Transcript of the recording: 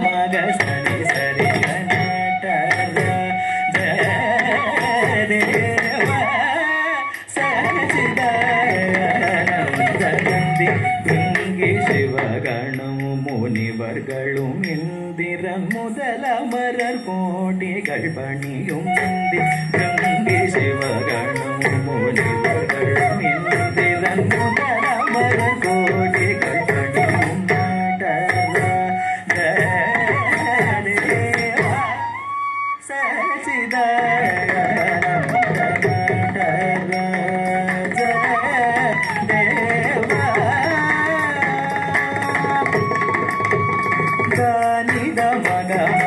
ಮಗ ಸರಿ ಸರಿ ನಟರ ಜಯ ದೇವ ಸರಸಿದ ಗಂಗೆ ಶಿವಗಣವು ಮುನಿವರ್ಗಳು ಇಂದಿರ ಮೊದಲ ಮರರ್ ಕೋಟಿகள் பணியும் கங்கை சிவகணவு முனிவர்கள் இந்திர முதல மரர் கோட்டிகள் பணியும் தேவா சச்சிதானந்த